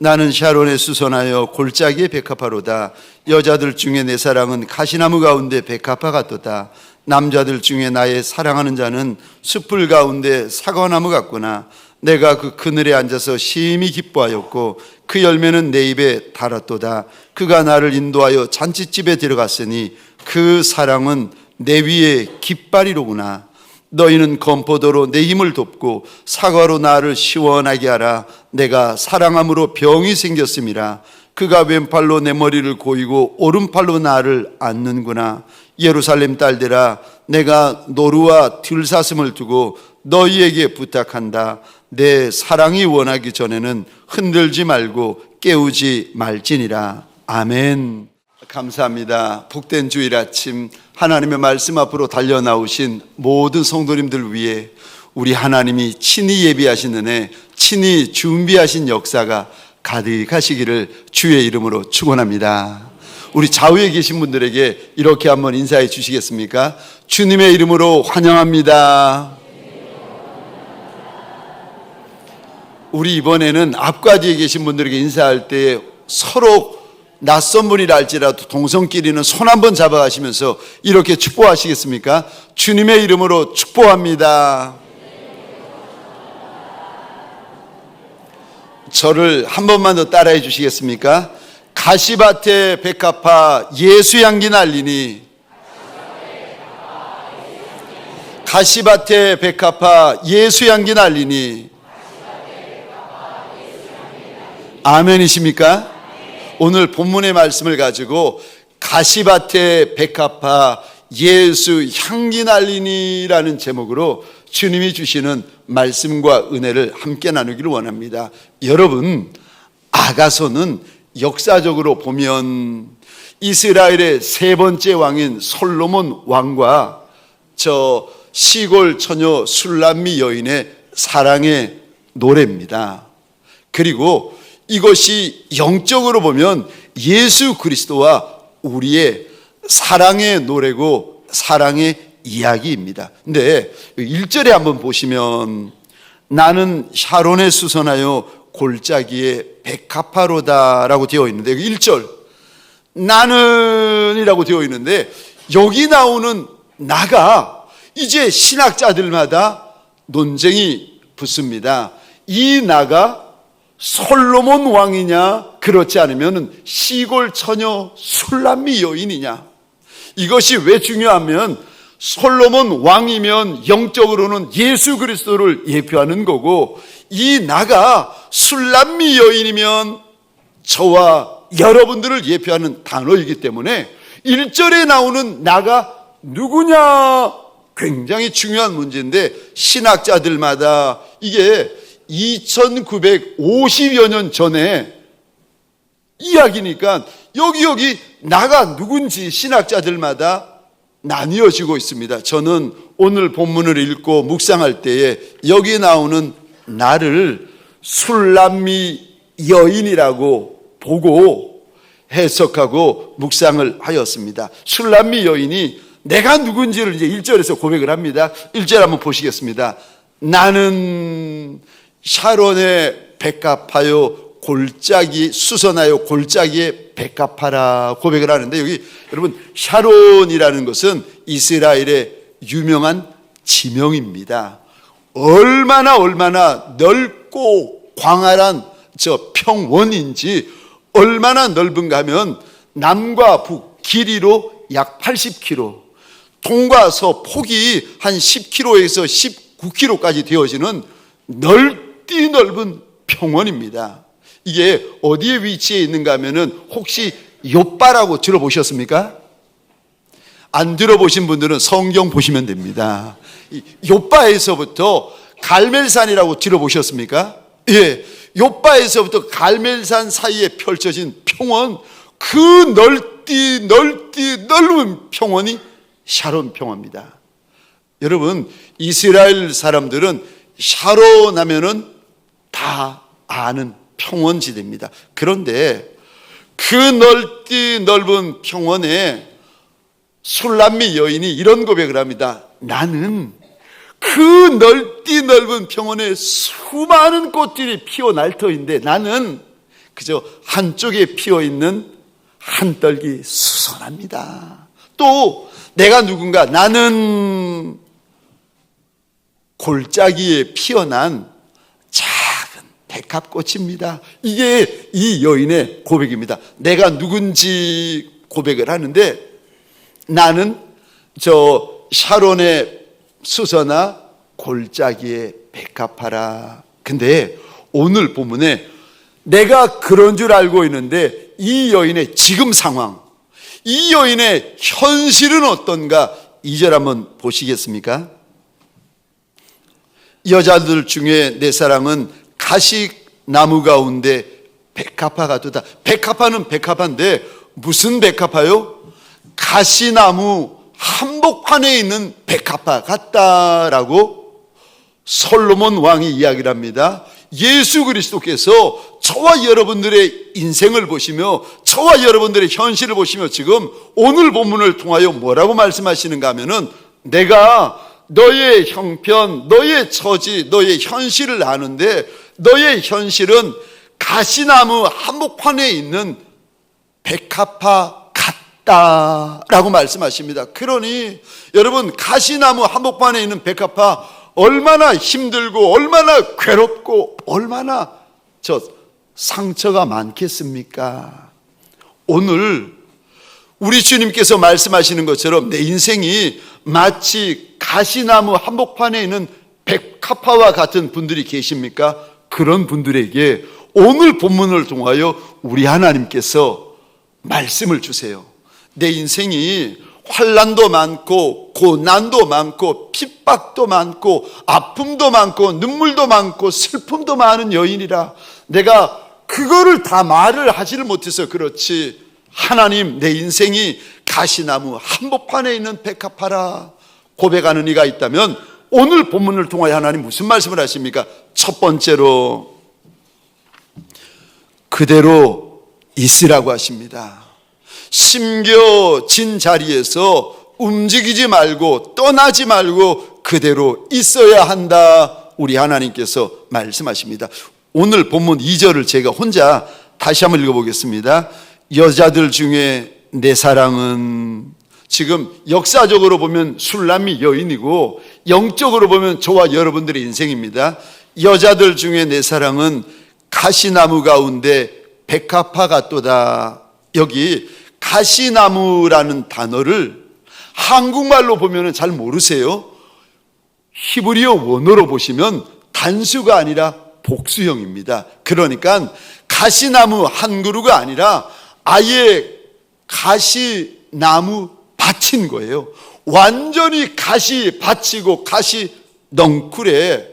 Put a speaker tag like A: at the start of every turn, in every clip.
A: 나는 샤론에 수선하여 골짜기에 백합화로다. 여자들 중에 내 사랑은 가시나무 가운데 백합화 같도다. 남자들 중에 나의 사랑하는 자는 숲풀 가운데 사과나무 같구나. 내가 그 그늘에 앉아서 심히 기뻐하였고 그 열매는 내 입에 달았도다. 그가 나를 인도하여 잔치집에 들어갔으니 그 사랑은 내 위에 깃발이로구나. 너희는 건포도로 내 힘을 돕고 사과로 나를 시원하게 하라. 내가 사랑함으로 병이 생겼음이라. 그가 왼팔로 내 머리를 고이고 오른팔로 나를 안는구나. 예루살렘 딸들아, 내가 노루와 들사슴을 두고 너희에게 부탁한다. 내 사랑이 원하기 전에는 흔들지 말고 깨우지 말지니라. 아멘. 감사합니다. 복된 주일 아침 하나님의 말씀 앞으로 달려나오신 모든 성도님들 위해 우리 하나님이 친히 예비하신 은혜, 친히 준비하신 역사가 가득하시기를 주의 이름으로 축원합니다. 우리 좌우에 계신 분들에게 이렇게 한번 인사해 주시겠습니까? 주님의 이름으로 환영합니다. 우리 이번에는 앞과 뒤에 계신 분들에게 인사할 때 서로 낯선 분이라 할지라도 동성끼리는 손 한번 잡아가시면서 이렇게 축복하시겠습니까? 주님의 이름으로 축복합니다. 저를 한 번만 더 따라해 주시겠습니까? 가시밭에 백합화 예수 향기 날리니, 가시밭에 백합화 예수 향기 날리니. 아멘이십니까? 오늘 본문의 말씀을 가지고 가시밭에 백합화 예수 향기 날리니라는 제목으로 주님이 주시는 말씀과 은혜를 함께 나누기를 원합니다. 여러분, 아가서는 역사적으로 보면 이스라엘의 세 번째 왕인 솔로몬 왕과 저 시골 처녀 술람미 여인의 사랑의 노래입니다. 그리고 이것이 영적으로 보면 예수 그리스도와 우리의 사랑의 노래고 사랑의 이야기입니다. 근데 1절에 한번 보시면 나는 샤론에 수선하여 골짜기에 백합화로다 라고 되어 있는데, 여기 1절 나는 이라고 되어 있는데 여기 나오는 나가 이제 신학자들마다 논쟁이 붙습니다. 이 나가 솔로몬 왕이냐, 그렇지 않으면 시골 처녀 술람미 여인이냐. 이것이 왜 중요하면 솔로몬 왕이면 영적으로는 예수 그리스도를 예표하는 거고, 이 나가 술람미 여인이면 저와 여러분들을 예표하는 단어이기 때문에 1절에 나오는 나가 누구냐 굉장히 중요한 문제인데, 신학자들마다 이게 2950여 년 전에 이야기니까 여기 나가 누군지 신학자들마다 나뉘어지고 있습니다. 저는 오늘 본문을 읽고 묵상할 때에 여기 나오는 나를 술람미 여인이라고 보고 해석하고 묵상을 하였습니다. 술람미 여인이 내가 누군지를 이제 1절에서 고백을 합니다. 1절 한번 보시겠습니다. 나는 샤론에 백합하여 골짜기 수선하여 골짜기에 백합하라 고백을 하는데, 여기 여러분 샤론이라는 것은 이스라엘의 유명한 지명입니다. 얼마나 넓고 광활한 저 평원인지, 얼마나 넓은가 하면 남과 북 길이로 약 80km, 동과 서 폭이 한 10km에서 19km까지 되어지는 넓디 넓은 평원입니다. 이게 어디에 위치해 있는가 하면은 혹시 욥바라고 들어보셨습니까? 안 들어보신 분들은 성경 보시면 됩니다. 욥바에서부터 갈멜산이라고 들어보셨습니까? 예, 욥바에서부터 갈멜산 사이에 펼쳐진 평원, 그 넓디 넓은 평원이 샤론 평원입니다. 여러분, 이스라엘 사람들은 샤론 하면은 다 아는 평원지대입니다. 그런데 그 넓디 넓은 평원에 술람미 여인이 이런 고백을 합니다. 나는 그 넓디 넓은 평원에 수많은 꽃들이 피어 날터인데 나는 그저 한쪽에 피어있는 한떨기 수선합니다. 또 내가 누군가, 나는 골짜기에 피어난 작은 백합꽃입니다. 이게 이 여인의 고백입니다. 내가 누군지 고백을 하는데, 나는 저 샤론의 수선아 골짜기에 백합하라. 근데 오늘 본문에 내가 그런 줄 알고 있는데 이 여인의 지금 상황, 이 여인의 현실은 어떤가? 2절 한번 보시겠습니까? 여자들 중에 내 사랑은 가시나무 가운데 백합화 같도다. 백합화는 백합화인데 무슨 백합화요? 가시나무 한복판에 있는 백합화 같다라고 솔로몬 왕이 이야기를 합니다. 예수 그리스도께서 저와 여러분들의 인생을 보시며 저와 여러분들의 현실을 보시며 지금 오늘 본문을 통하여 뭐라고 말씀하시는가 하면은, 내가 너의 형편, 너의 처지, 너의 현실을 아는데 너의 현실은 가시나무 한복판에 있는 백합화 같다라고 말씀하십니다. 그러니 여러분, 가시나무 한복판에 있는 백합화 얼마나 힘들고 얼마나 괴롭고 얼마나 상처가 많겠습니까? 오늘 우리 주님께서 말씀하시는 것처럼 내 인생이 마치 가시나무 한복판에 있는 백합화와 같은 분들이 계십니까? 그런 분들에게 오늘 본문을 통하여 우리 하나님께서 말씀을 주세요. 내 인생이 환난도 많고 고난도 많고 핍박도 많고 아픔도 많고 눈물도 많고 슬픔도 많은 여인이라 내가 그거를 다 말을 하지를 못해서 그렇지, 하나님, 내 인생이 가시나무 한복판에 있는 백합화라 고백하는 이가 있다면 오늘 본문을 통하여 하나님 무슨 말씀을 하십니까? 첫 번째로 그대로 있으라고 하십니다. 심겨진 자리에서 움직이지 말고 떠나지 말고 그대로 있어야 한다, 우리 하나님께서 말씀하십니다. 오늘 본문 2절을 제가 혼자 다시 한번 읽어보겠습니다. 여자들 중에 내 사랑은, 지금 역사적으로 보면 술람이 여인이고 영적으로 보면 저와 여러분들의 인생입니다. 여자들 중에 내 사랑은 가시나무 가운데 백합화 같도다. 여기 가시나무라는 단어를 한국말로 보면 잘 모르세요. 히브리어 원어로 보시면 단수가 아니라 복수형입니다. 그러니까 가시나무 한 그루가 아니라 아예 가시나무 밭인 거예요. 완전히 가시 밭이고 가시 넝쿨에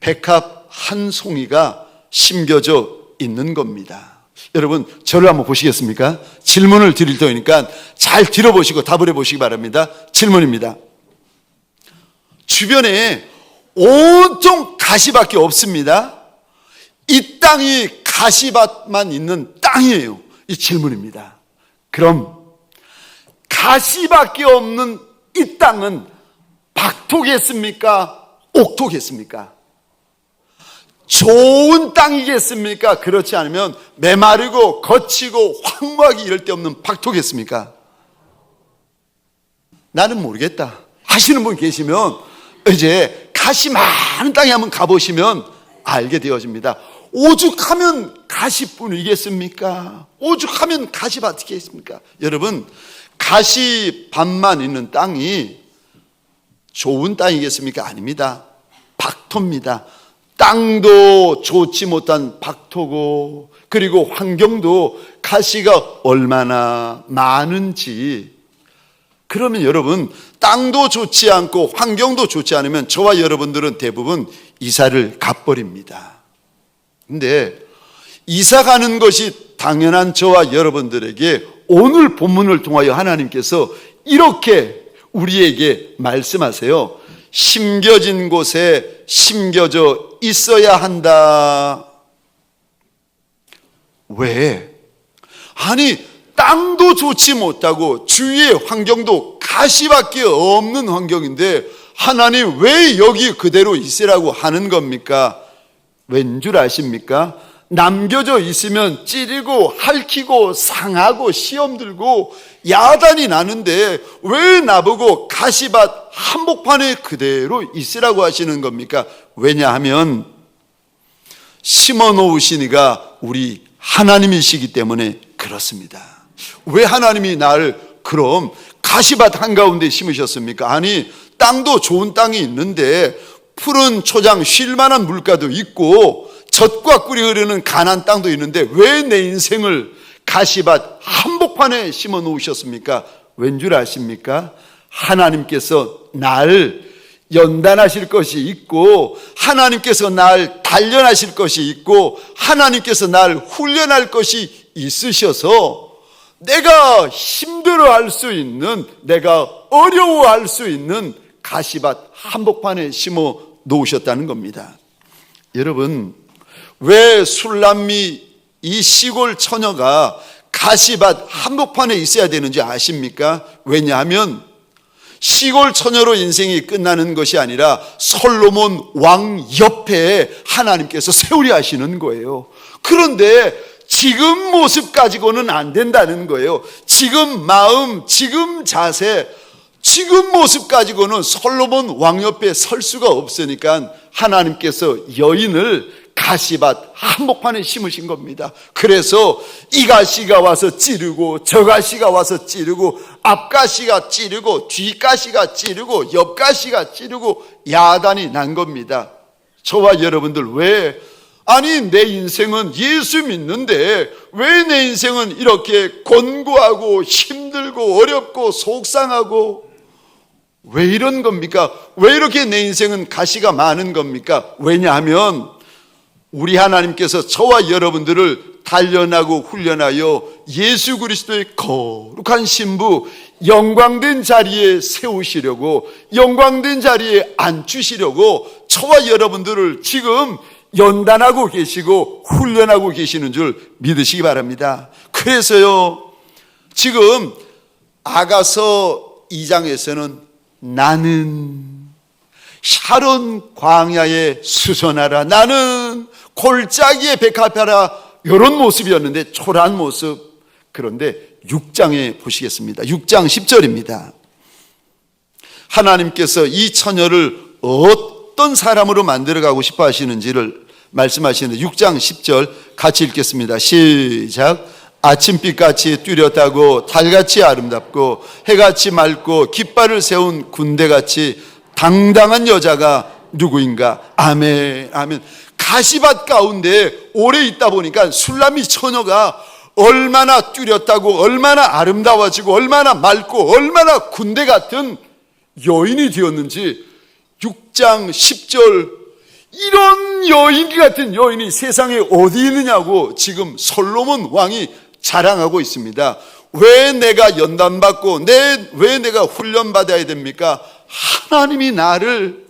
A: 백합 한 송이가 심겨져 있는 겁니다. 여러분, 저를 한번 보시겠습니까? 질문을 드릴 테니까 잘 들어보시고 답을 해보시기 바랍니다. 질문입니다. 주변에 온통 가시밖에 없습니다. 이 땅이 가시밭만 있는 땅이에요. 이 질문입니다. 그럼 가시밖에 없는 이 땅은 박토겠습니까? 옥토겠습니까? 좋은 땅이겠습니까? 그렇지 않으면 메마르고 거치고 황무하기 이럴 데 없는 박토겠습니까? 나는 모르겠다 하시는 분 계시면 이제 가시 많은 땅에 한번 가보시면 알게 되어집니다. 오죽하면 가시뿐이겠습니까? 오죽하면 가시밭이겠습니까? 여러분, 가시밭만 있는 땅이 좋은 땅이겠습니까? 아닙니다. 박토입니다. 땅도 좋지 못한 박토고, 그리고 환경도 가시가 얼마나 많은지. 그러면 여러분, 땅도 좋지 않고 환경도 좋지 않으면 저와 여러분들은 대부분 이사를 가버립니다. 근데 이사 가는 것이 당연한 저와 여러분들에게 오늘 본문을 통하여 하나님께서 이렇게 우리에게 말씀하세요. 심겨진 곳에 심겨져 있어야 한다. 왜? 아니, 땅도 좋지 못하고 주위의 환경도 가시밖에 없는 환경인데 하나님 왜 여기 그대로 있으라고 하는 겁니까? 왠 줄 아십니까? 남겨져 있으면 찌르고 핥히고 상하고 시험 들고 야단이 나는데 왜 나보고 가시밭 한복판에 그대로 있으라고 하시는 겁니까? 왜냐하면 심어 놓으시니가 우리 하나님이시기 때문에 그렇습니다. 왜 하나님이 나를 그럼 가시밭 한가운데 심으셨습니까? 아니, 땅도 좋은 땅이 있는데 푸른 초장 쉴 만한 물가도 있고 젖과 꿀이 흐르는 가나안 땅도 있는데 왜 내 인생을 가시밭 한복판에 심어 놓으셨습니까? 왠 줄 아십니까? 하나님께서 날 연단하실 것이 있고 하나님께서 날 단련하실 것이 있고 하나님께서 날 훈련할 것이 있으셔서 내가 힘들어할 수 있는, 내가 어려워할 수 있는 가시밭 한복판에 심어 놓으셨다는 겁니다. 여러분, 왜 술람미 이 시골 처녀가 가시밭 한복판에 있어야 되는지 아십니까? 왜냐하면 시골 처녀로 인생이 끝나는 것이 아니라 솔로몬 왕 옆에 하나님께서 세우려 하시는 거예요. 그런데 지금 모습 가지고는 안 된다는 거예요. 지금 마음, 지금 자세, 지금 모습 가지고는 솔로몬 왕 옆에 설 수가 없으니까 하나님께서 여인을 가시밭 한복판에 심으신 겁니다. 그래서 이 가시가 와서 찌르고 저 가시가 와서 찌르고 앞 가시가 찌르고 뒤 가시가 찌르고 옆 가시가 찌르고 야단이 난 겁니다. 저와 여러분들 왜 아니 내 인생은 예수 믿는데 왜 내 인생은 이렇게 곤고하고 힘들고 어렵고 속상하고 왜 이런 겁니까? 왜 이렇게 내 인생은 가시가 많은 겁니까? 왜냐하면 우리 하나님께서 저와 여러분들을 단련하고 훈련하여 예수 그리스도의 거룩한 신부 영광된 자리에 세우시려고, 영광된 자리에 앉추시려고 저와 여러분들을 지금 연단하고 계시고 훈련하고 계시는 줄 믿으시기 바랍니다. 그래서요, 지금 아가서 2장에서는 나는 샤론 광야에 수선하라, 나는 골짜기에 백합하라, 이런 모습이었는데 초라한 모습. 그런데 6장에 보시겠습니다. 6장 10절입니다. 하나님께서 이 처녀를 어떤 사람으로 만들어가고 싶어 하시는지를 말씀하시는데 6장 10절 같이 읽겠습니다. 시작. 아침빛같이 뚜렷하고 달같이 아름답고 해같이 맑고 깃발을 세운 군대같이 당당한 여자가 누구인가? 아멘, 아멘. 가시밭 가운데 오래 있다 보니까 술람미 처녀가 얼마나 뚜렷하고 얼마나 아름다워지고 얼마나 맑고 얼마나 군대 같은 여인이 되었는지 6장 10절 이런 여인 같은 여인이 세상에 어디 있느냐고 지금 솔로몬 왕이 자랑하고 있습니다. 왜 내가 연단받고 왜 내가 훈련받아야 됩니까? 하나님이 나를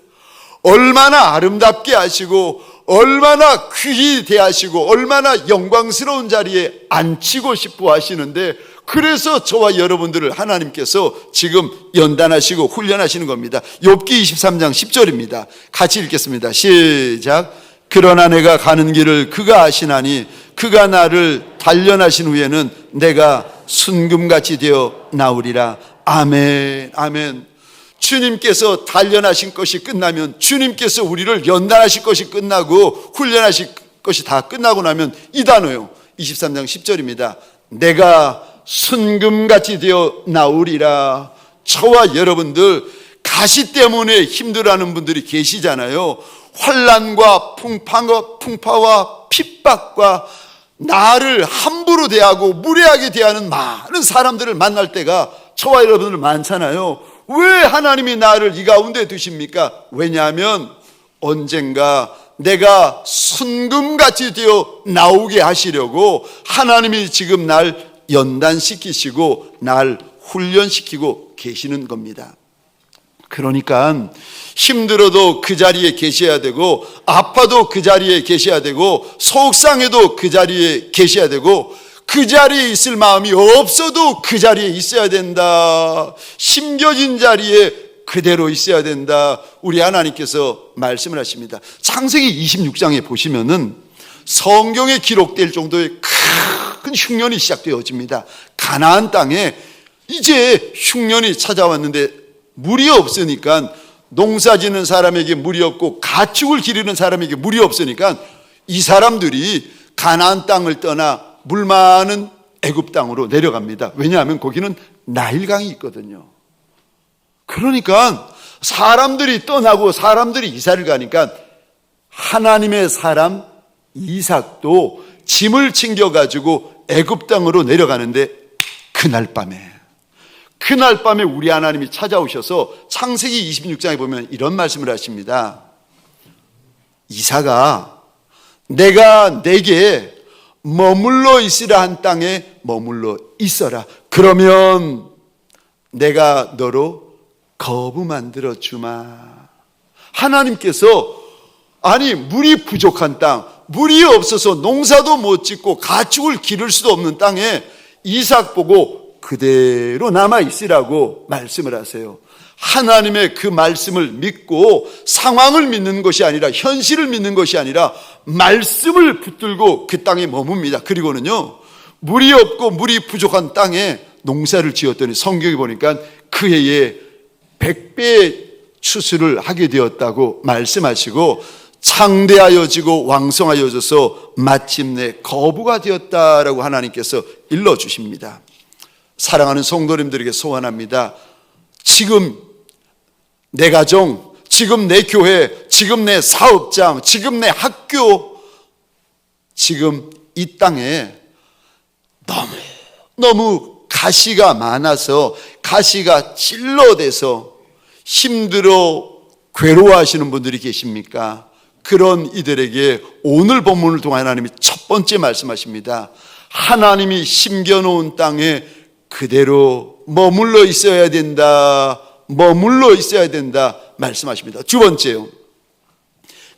A: 얼마나 아름답게 하시고 얼마나 귀히 대하시고 얼마나 영광스러운 자리에 앉히고 싶어 하시는데, 그래서 저와 여러분들을 하나님께서 지금 연단하시고 훈련하시는 겁니다. 욥기 23장 10절입니다. 같이 읽겠습니다. 시작. 그러나 내가 가는 길을 그가 아시나니 그가 나를 단련하신 후에는 내가 순금같이 되어 나오리라. 아멘, 아멘. 주님께서 단련하신 것이 끝나면, 주님께서 우리를 연단하실 것이 끝나고 훈련하실 것이 다 끝나고 나면 이 단어요. 23장 10절입니다. 내가 순금같이 되어 나오리라. 저와 여러분들 가시 때문에 힘들어하는 분들이 계시잖아요. 환난과 풍파와 핍박과 나를 함부로 대하고 무례하게 대하는 많은 사람들을 만날 때가 저와 여러분들 많잖아요. 왜 하나님이 나를 이 가운데 두십니까? 왜냐하면 언젠가 내가 순금같이 되어 나오게 하시려고 하나님이 지금 날 연단시키시고 날 훈련시키고 계시는 겁니다. 그러니까 힘들어도 그 자리에 계셔야 되고, 아파도 그 자리에 계셔야 되고, 속상해도 그 자리에 계셔야 되고, 그 자리에 있을 마음이 없어도 그 자리에 있어야 된다. 심겨진 자리에 그대로 있어야 된다. 우리 하나님께서 말씀을 하십니다. 창세기 26장에 보시면은 성경에 기록될 정도의 큰 흉년이 시작되어집니다. 가나안 땅에 이제 흉년이 찾아왔는데 물이 없으니까, 농사 짓는 사람에게 물이 없고 가축을 기르는 사람에게 물이 없으니까 이 사람들이 가나안 땅을 떠나 물 많은 애굽 땅으로 내려갑니다. 왜냐하면 거기는 나일강이 있거든요. 그러니까 사람들이 떠나고 사람들이 이사를 가니까 하나님의 사람 이삭도 짐을 챙겨가지고 애굽 땅으로 내려가는데, 그날 밤에 우리 하나님이 찾아오셔서 창세기 26장에 보면 이런 말씀을 하십니다. 이삭아, 내가 내게 머물러 있으라 한 땅에 머물러 있어라. 그러면 내가 너로 거부 만들어 주마. 하나님께서 물이 부족한 땅, 물이 없어서 농사도 못 짓고 가축을 기를 수도 없는 땅에 이삭 보고 그대로 남아있으라고 말씀을 하세요. 하나님의 그 말씀을 믿고 상황을 믿는 것이 아니라, 현실을 믿는 것이 아니라 말씀을 붙들고 그 땅에 머뭅니다. 그리고는요, 물이 없고 물이 부족한 땅에 농사를 지었더니 성경에 보니까 그 해에 100배의 추수를 하게 되었다고 말씀하시고, 창대하여지고 왕성하여져서 마침내 거부가 되었다라고 하나님께서 일러주십니다. 사랑하는 성도님들에게 소원합니다. 지금 내 가정, 지금 내 교회, 지금 내 사업장, 지금 내 학교, 지금 이 땅에 너무 가시가 많아서, 가시가 찔러대서 힘들어 괴로워하시는 분들이 계십니까? 그런 이들에게 오늘 본문을 통해 하나님이 첫 번째 말씀하십니다. 하나님이 심겨놓은 땅에 그대로 머물러 있어야 된다, 머물러 있어야 된다 말씀하십니다. 두 번째요,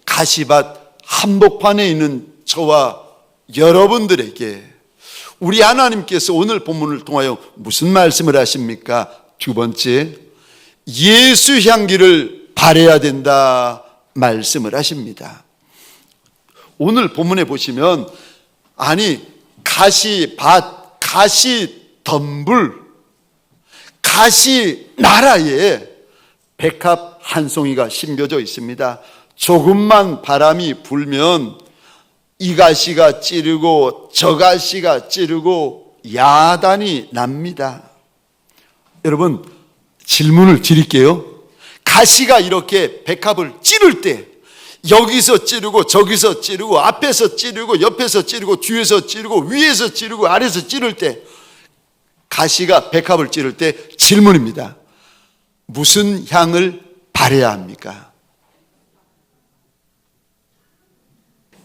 A: 가시밭 한복판에 있는 저와 여러분들에게 우리 하나님께서 오늘 본문을 통하여 무슨 말씀을 하십니까? 두 번째, 예수 향기를 바라야 된다 말씀을 하십니다. 오늘 본문에 보시면 가시밭, 가시덤불, 가시나라에 백합 한 송이가 심겨져 있습니다. 조금만 바람이 불면 이 가시가 찌르고 저 가시가 찌르고 야단이 납니다. 여러분, 질문을 드릴게요. 가시가 이렇게 백합을 찌를 때, 여기서 찌르고 저기서 찌르고 앞에서 찌르고 옆에서 찌르고 뒤에서 찌르고 위에서 찌르고 아래에서 찌를 때, 가시가 백합을 찌를 때 질문입니다. 무슨 향을 바라야 합니까?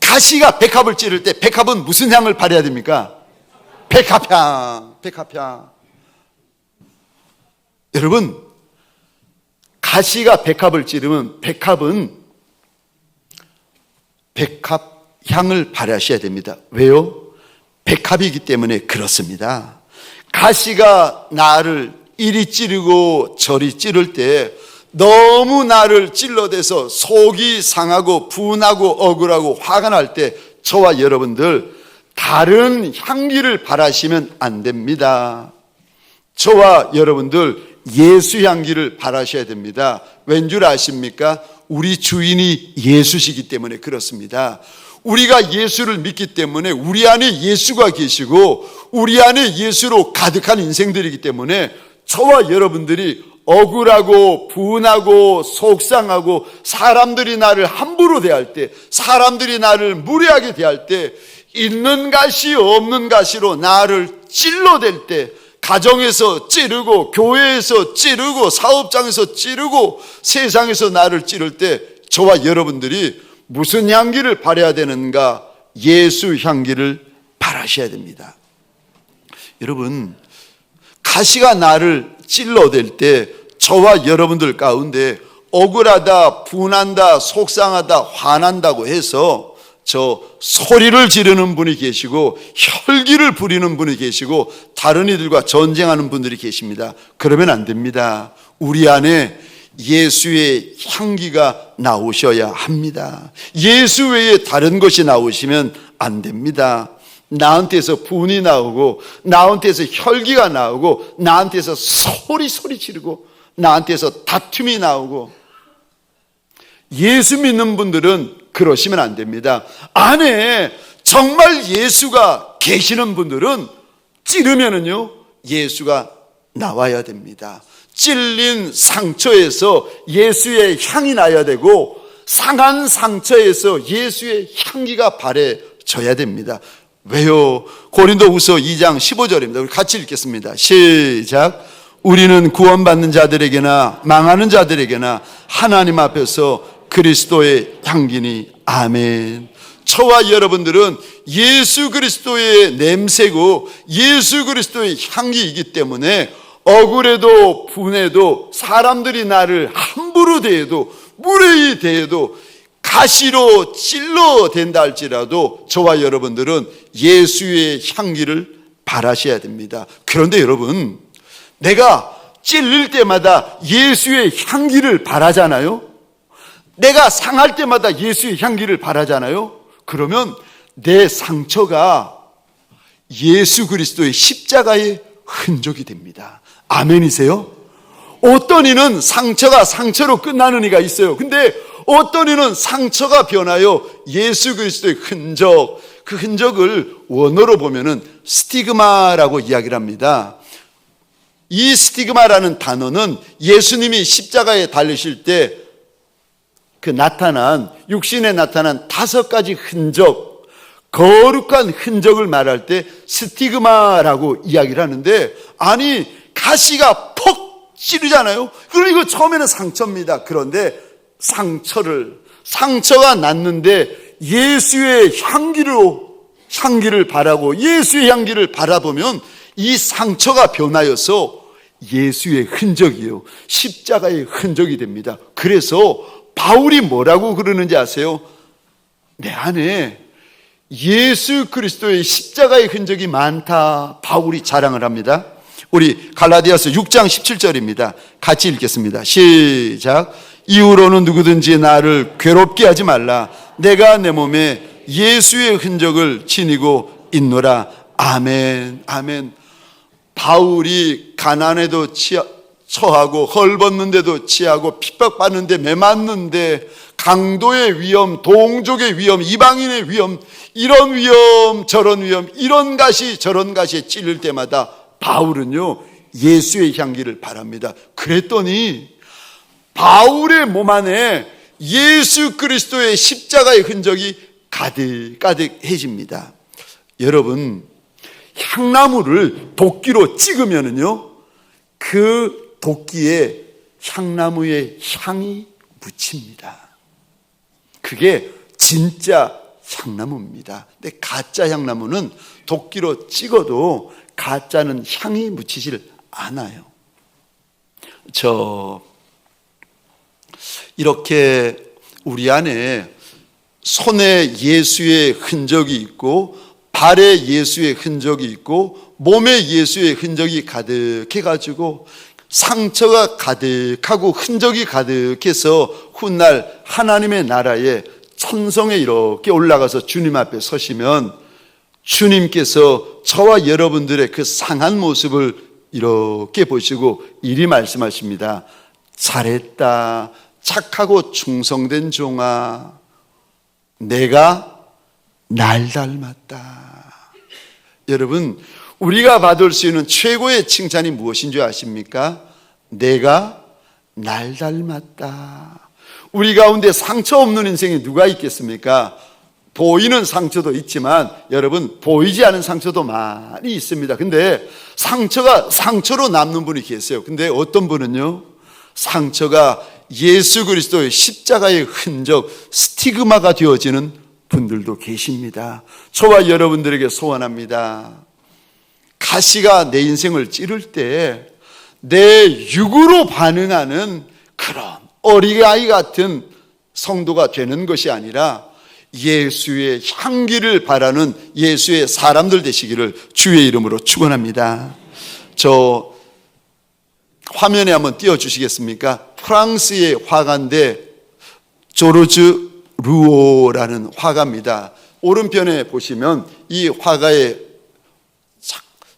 A: 가시가 백합을 찌를 때 백합은 무슨 향을 바라야 됩니까? 백합향, 백합향. 여러분, 가시가 백합을 찌르면 백합은 백합향을 바라셔야 됩니다. 왜요? 백합이기 때문에 그렇습니다. 가시가 나를 이리 찌르고 저리 찌를 때 너무 나를 찔러대서 속이 상하고 분하고 억울하고 화가 날 때 저와 여러분들 다른 향기를 바라시면 안 됩니다. 저와 여러분들 예수 향기를 바라셔야 됩니다. 왠 줄 아십니까? 우리 주인이 예수시기 때문에 그렇습니다. 우리가 예수를 믿기 때문에 우리 안에 예수가 계시고 우리 안에 예수로 가득한 인생들이기 때문에 저와 여러분들이 억울하고 분하고 속상하고 사람들이 나를 함부로 대할 때, 사람들이 나를 무례하게 대할 때, 있는 가시 없는 가시로 나를 찔러댈 때, 가정에서 찌르고 교회에서 찌르고 사업장에서 찌르고 세상에서 나를 찌를 때 저와 여러분들이 무슨 향기를 바라야 되는가? 예수 향기를 바라셔야 됩니다. 여러분, 가시가 나를 찔러댈 때 저와 여러분들 가운데 억울하다, 분한다, 속상하다, 화난다고 해서 저 소리를 지르는 분이 계시고 혈기를 부리는 분이 계시고 다른 이들과 전쟁하는 분들이 계십니다. 그러면 안 됩니다. 우리 안에 예수의 향기가 나오셔야 합니다. 예수 외에 다른 것이 나오시면 안 됩니다. 나한테서 분이 나오고, 나한테서 혈기가 나오고, 나한테서 소리 지르고, 나한테서 다툼이 나오고. 예수 믿는 분들은 그러시면 안 됩니다. 안에 정말 예수가 계시는 분들은 찌르면은요, 예수가 나와야 됩니다. 찔린 상처에서 예수의 향이 나야 되고, 상한 상처에서 예수의 향기가 바래져야 됩니다. 왜요? 고린도후서 2장 15절입니다. 우리 같이 읽겠습니다. 시작. 우리는 구원받는 자들에게나 망하는 자들에게나 하나님 앞에서 그리스도의 향기니. 아멘. 저와 여러분들은 예수 그리스도의 냄새고 예수 그리스도의 향기이기 때문에 억울해도 분해도 사람들이 나를 함부로 대해도 무례히 대해도 가시로 찔러 댄다 할지라도 저와 여러분들은 예수의 향기를 바라셔야 됩니다. 그런데 여러분, 내가 찔릴 때마다 예수의 향기를 바라잖아요. 내가 상할 때마다 예수의 향기를 바라잖아요. 그러면 내 상처가 예수 그리스도의 십자가의 흔적이 됩니다. 아멘이세요? 어떤 이는 상처가 상처로 끝나는 이가 있어요. 근데 어떤 이는 상처가 변하여 예수 그리스도의 흔적, 그 흔적을 원어로 보면은 스티그마라고 이야기를 합니다. 이 스티그마라는 단어는 예수님이 십자가에 달리실 때 그 나타난, 육신에 나타난 5가지 흔적, 거룩한 흔적을 말할 때 스티그마라고 이야기를 하는데, 아니 가시가 퍽 찌르잖아요. 그럼 이거 처음에는 상처입니다. 그런데 상처가 났는데 예수의 향기를 바라고 예수의 향기를 바라보면 이 상처가 변하여서 예수의 흔적이에요. 십자가의 흔적이 됩니다. 그래서 바울이 뭐라고 그러는지 아세요? 내 안에 예수 그리스도의 십자가의 흔적이 많다. 바울이 자랑을 합니다. 우리 갈라디아서 6장 17절입니다. 같이 읽겠습니다. 시작. 이후로는 누구든지 나를 괴롭게 하지 말라. 내가 내 몸에 예수의 흔적을 지니고 있노라. 아멘. 아멘. 바울이 가난에도 처하고 헐벗는데도 취하고 핍박받는데 매맞는데 강도의 위험, 동족의 위험, 이방인의 위험, 이런 위험 저런 위험, 이런 가시 저런 가시에 찔릴 때마다 바울은요 예수의 향기를 바랍니다. 그랬더니 바울의 몸 안에 예수 그리스도의 십자가의 흔적이 가득해집니다. 여러분, 향나무를 도끼로 찍으면은요 그 도끼에 향나무의 향이 묻힙니다. 그게 진짜 향나무입니다. 근데 가짜 향나무는 도끼로 찍어도 가짜는 향이 묻히질 않아요. 이렇게 우리 안에 손에 예수의 흔적이 있고 발에 예수의 흔적이 있고 몸에 예수의 흔적이 가득해가지고 상처가 가득하고 흔적이 가득해서 훗날 하나님의 나라에 천성에 이렇게 올라가서 주님 앞에 서시면 주님께서 저와 여러분들의 그 상한 모습을 이렇게 보시고 이리 말씀하십니다. 잘했다. 착하고 충성된 종아. 내가 날 닮았다. 여러분, 우리가 받을 수 있는 최고의 칭찬이 무엇인 줄 아십니까? 내가 날 닮았다. 우리 가운데 상처 없는 인생이 누가 있겠습니까? 보이는 상처도 있지만 여러분, 보이지 않은 상처도 많이 있습니다. 근데 상처가 상처로 남는 분이 계세요. 근데 어떤 분은요, 상처가 예수 그리스도의 십자가의 흔적, 스티그마가 되어지는 분들도 계십니다. 저와 여러분들에게 소원합니다. 가시가 내 인생을 찌를 때 내 육으로 반응하는 그런 어린아이 같은 성도가 되는 것이 아니라 예수의 향기를 바라는 예수의 사람들 되시기를 주의 이름으로 축원합니다. 저 화면에 한번 띄워주시겠습니까? 프랑스의 화가인데 조르주 루오라는 화가입니다. 오른편에 보시면 이 화가의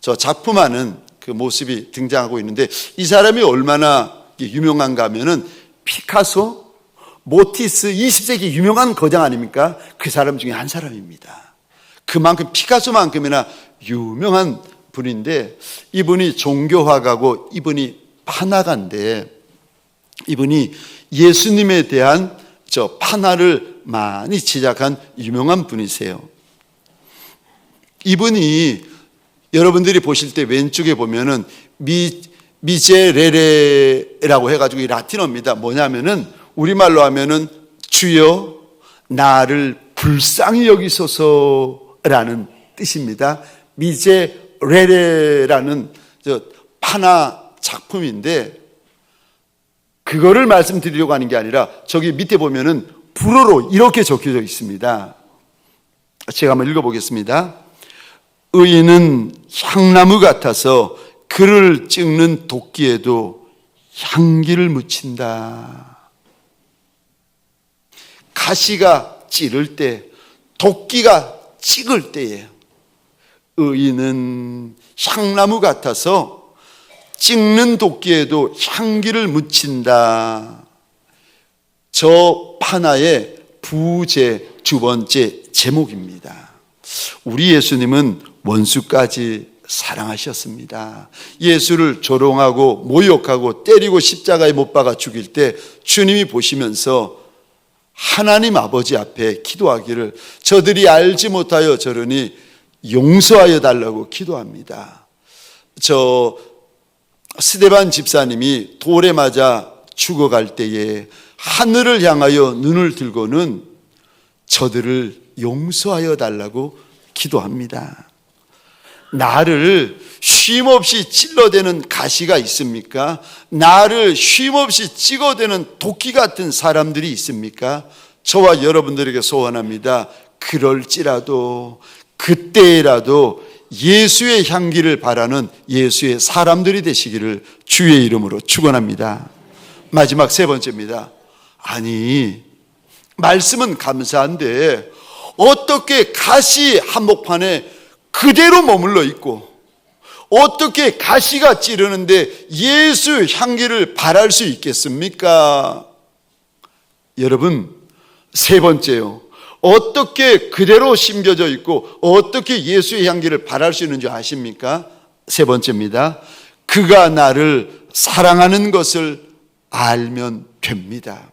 A: 저 작품하는 그 모습이 등장하고 있는데, 이 사람이 얼마나 유명한가 하면은 피카소, 모티스, 20세기 유명한 거장 아닙니까? 그 사람 중에 한 사람입니다. 그만큼 피카소만큼이나 유명한 분인데, 이분이 종교화가고 이분이 판화가인데, 이분이 예수님에 대한 저 판화를 많이 제작한 유명한 분이세요. 이분이 여러분들이 보실 때 왼쪽에 보면은 미제레레라고 해가지고 이 라틴어입니다. 뭐냐면은 우리말로 하면은 주여 나를 불쌍히 여기소서라는 뜻입니다. 미제레레라는 저 판화 작품인데, 그거를 말씀드리려고 하는 게 아니라 저기 밑에 보면은 불어로 이렇게 적혀져 있습니다. 제가 한번 읽어보겠습니다. 의인은 향나무 같아서 그를 찍는 도끼에도 향기를 묻힌다. 가시가 찌를 때, 도끼가 찍을 때에 의인은 향나무 같아서 찍는 도끼에도 향기를 묻힌다. 저 판화의 부제 두 번째 제목입니다. 우리 예수님은 원수까지 사랑하셨습니다. 예수를 조롱하고 모욕하고 때리고 십자가에 못 박아 죽일 때 주님이 보시면서 하나님 아버지 앞에 기도하기를, 저들이 알지 못하여 저러니 용서하여 달라고 기도합니다. 저 스데반 집사님이 돌에 맞아 죽어갈 때에 하늘을 향하여 눈을 들고는 저들을 용서하여 달라고 기도합니다. 나를 쉼없이 찔러대는 가시가 있습니까? 나를 쉼없이 찍어대는 도끼 같은 사람들이 있습니까? 저와 여러분들에게 소원합니다. 그럴지라도 그때라도 예수의 향기를 바라는 예수의 사람들이 되시기를 주의 이름으로 축원합니다. 마지막 세 번째입니다. 아니, 말씀은 감사한데 어떻게 가시 한복판에 그대로 머물러 있고, 어떻게 가시가 찌르는데 예수 향기를 바랄 수 있겠습니까? 여러분, 세 번째요. 어떻게 그대로 심겨져 있고 어떻게 예수의 향기를 바랄 수 있는지 아십니까? 세 번째입니다. 그가 나를 사랑하는 것을 알면 됩니다.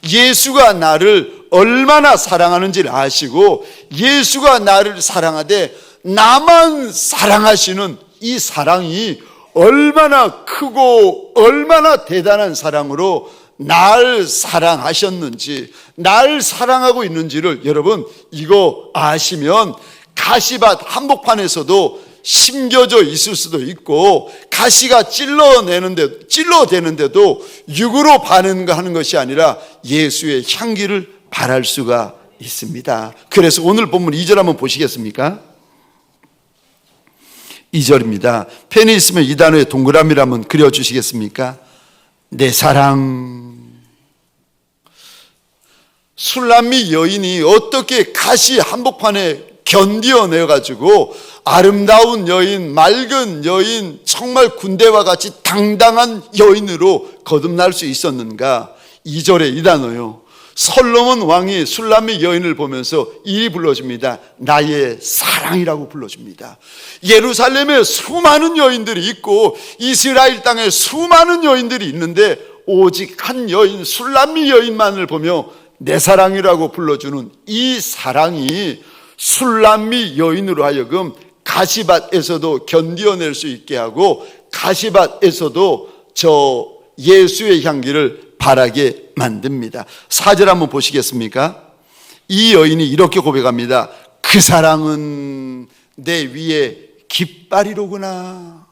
A: 예수가 나를 얼마나 사랑하는지를 아시고, 예수가 나를 사랑하되 나만 사랑하시는 이 사랑이 얼마나 크고 얼마나 대단한 사랑으로 날 사랑하셨는지, 날 사랑하고 있는지를 여러분 이거 아시면 가시밭 한복판에서도 심겨져 있을 수도 있고, 가시가 찔러대는데도 육으로 반응하는 것이 아니라 예수의 향기를 바랄 수가 있습니다. 그래서 오늘 본문 2절 한번 보시겠습니까? 2절입니다. 펜이 있으면 이 단어에 동그라미를 한번 그려주시겠습니까? 내 사랑. 술람미 여인이 어떻게 가시 한복판에 견디어내가지고 아름다운 여인, 맑은 여인, 정말 군대와 같이 당당한 여인으로 거듭날 수 있었는가? 2절에 이 단어요. 솔로몬 왕이 술람미 여인을 보면서 이리 불러줍니다. 나의 사랑이라고 불러줍니다. 예루살렘에 수많은 여인들이 있고 이스라엘 땅에 수많은 여인들이 있는데 오직 한 여인, 술람미 여인만을 보며 내 사랑이라고 불러주는 이 사랑이 술람미 여인으로 하여금 가시밭에서도 견디어낼 수 있게 하고, 가시밭에서도 저 예수의 향기를 바라게 만듭니다. 4절 한번 보시겠습니까? 이 여인이 이렇게 고백합니다. 그 사랑은 내 위에 깃발이로구나.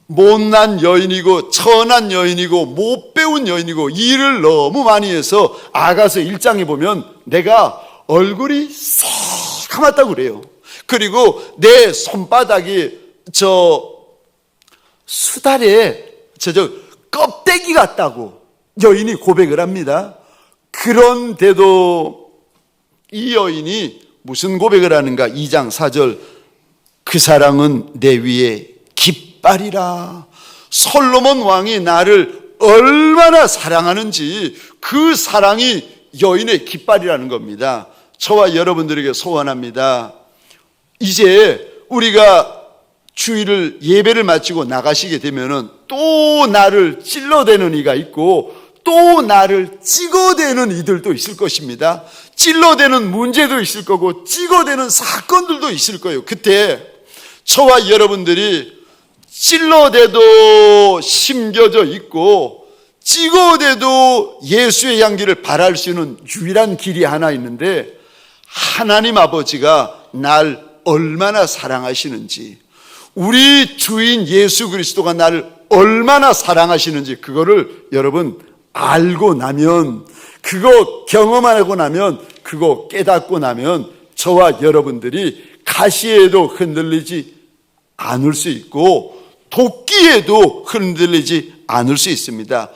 A: 못난 여인이고 천한 여인이고 못 배운 여인이고 일을 너무 많이 해서 아가서 1장에 보면 내가 얼굴이 새카맣다고 그래요. 그리고 내 손바닥이 저 수달에 저 껍데기 같다고 여인이 고백을 합니다. 그런데도 이 여인이 무슨 고백을 하는가? 2장 4절, 그 사랑은 내 위에 깃발이라. 솔로몬 왕이 나를 얼마나 사랑하는지 그 사랑이 여인의 깃발이라는 겁니다. 저와 여러분들에게 소원합니다. 이제 우리가 주일을 예배를 마치고 나가시게 되면은 또 나를 찔러대는 이가 있고 또 나를 찍어대는 이들도 있을 것입니다. 찔러대는 문제도 있을 거고 찍어대는 사건들도 있을 거예요. 그때 저와 여러분들이 찔러대도 심겨져 있고 찍어대도 예수의 향기를 발할 수 있는 유일한 길이 하나 있는데, 하나님 아버지가 날 얼마나 사랑하시는지, 우리 주인 예수 그리스도가 나를 얼마나 사랑하시는지 그거를 여러분 알고 나면, 그거 경험하고 나면, 그거 깨닫고 나면 저와 여러분들이 가시에도 흔들리지 않을 수 있고 도끼에도 흔들리지 않을 수 있습니다.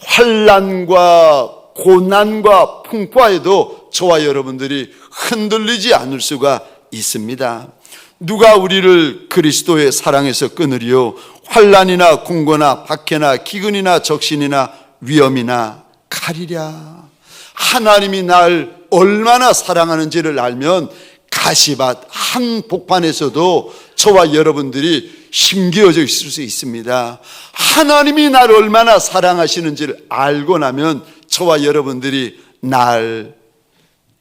A: 환난과 고난과 풍파에도 저와 여러분들이 흔들리지 않을 수가 있습니다. 누가 우리를 그리스도의 사랑에서 끊으리요? 환난이나 공고나 박해나 기근이나 적신이나 위험이나 칼이랴. 하나님이 날 얼마나 사랑하는지를 알면 가시밭 한 복판에서도 저와 여러분들이 힘겨워져 있을 수 있습니다. 하나님이 나를 얼마나 사랑하시는지를 알고 나면 저와 여러분들이 날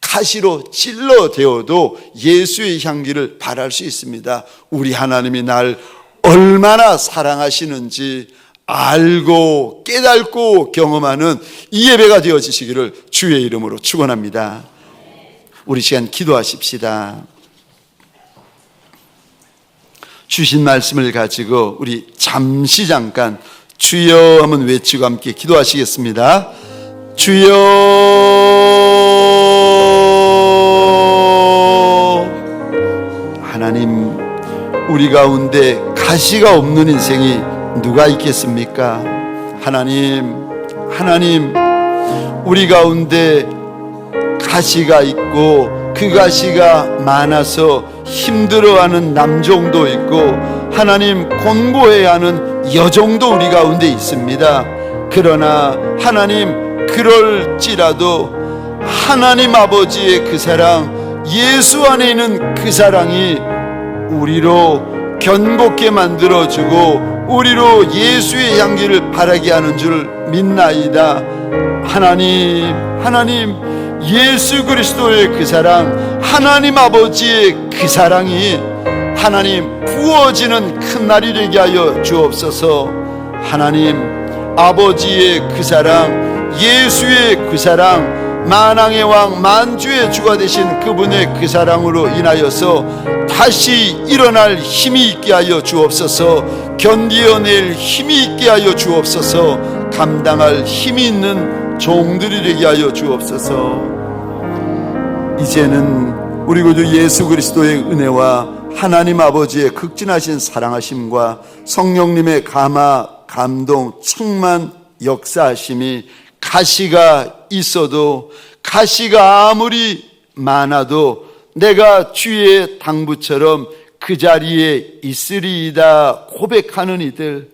A: 가시로 찔러대어도 예수의 향기를 발할 수 있습니다. 우리 하나님이 날 얼마나 사랑하시는지 알고 깨닫고 경험하는 이 예배가 되어지시기를 주의 이름으로 축원합니다. 우리 시간 기도하십시다. 주신 말씀을 가지고 우리 잠깐 주여 하면 외치고 함께 기도하시겠습니다. 주여, 하나님, 우리 가운데 가시가 없는 인생이 누가 있겠습니까? 하나님, 우리 가운데 가시가 있고 그 가시가 많아서 힘들어하는 남종도 있고 하나님 권고해야 하는 여종도 우리 가운데 있습니다. 그러나 하나님, 그럴지라도 하나님 아버지의 그 사랑, 예수 안에 있는 그 사랑이 우리로 견고케 만들어주고 우리로 예수의 향기를 바라게 하는 줄 믿나이다. 하나님, 예수 그리스도의 그 사랑, 하나님 아버지의 그 사랑이 하나님 부어지는 큰 날이 되게 하여 주옵소서. 하나님 아버지의 그 사랑, 예수의 그 사랑, 만왕의 왕 만주의 주가 되신 그분의 그 사랑으로 인하여서 다시 일어날 힘이 있게 하여 주옵소서. 견디어낼 힘이 있게 하여 주옵소서. 감당할 힘이 있는 종들이 되게 하여 주옵소서. 이제는 우리 구주 예수 그리스도의 은혜와 하나님 아버지의 극진하신 사랑하심과 성령님의 감화, 감동, 충만 역사하심이 가시가 있어도, 가시가 아무리 많아도 내가 주의 당부처럼 그 자리에 있으리이다 고백하는 이들,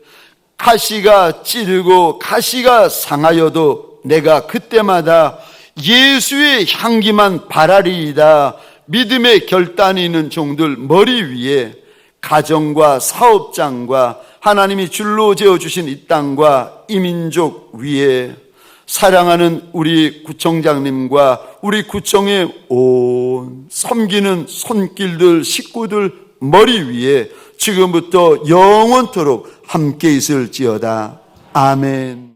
A: 가시가 찌르고 가시가 상하여도 내가 그때마다 예수의 향기만 바라리이다 믿음의 결단이 있는 종들 머리 위에 가정과 사업장과 하나님이 줄로 재어주신 이 땅과 이 민족 위에 사랑하는 우리 구청장님과 우리 구청의 온 섬기는 손길들, 식구들 머리 위에 지금부터 영원토록 함께 있을지어다. 아멘.